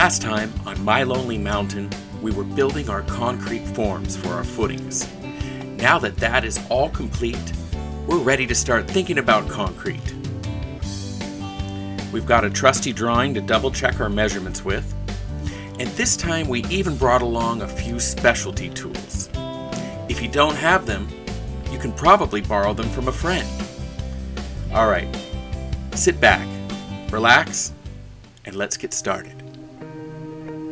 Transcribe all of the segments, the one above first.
Last time, on My Lonely Mountain, we were building our concrete forms for our footings. Now that that is all complete, we're ready to start thinking about concrete. We've got a trusty drawing to double check our measurements with, and this time we even brought along a few specialty tools. If you don't have them, you can probably borrow them from a friend. Alright, sit back, relax, and let's get started. Thank you.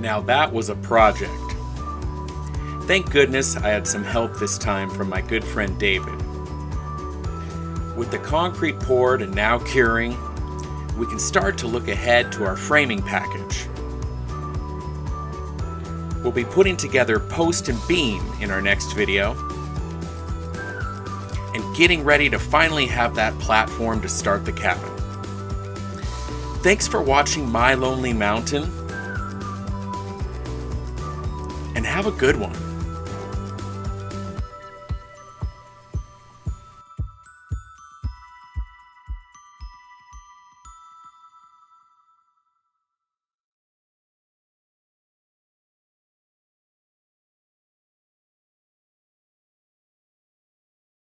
Now that was a project. Thank goodness I had some help this time from my good friend David. With the concrete poured and now curing, we can start to look ahead to our framing package. We'll be putting together post and beam in our next video, and getting ready to finally have that platform to start the cabin. Thanks for watching My Lonely Mountain, and have a good one.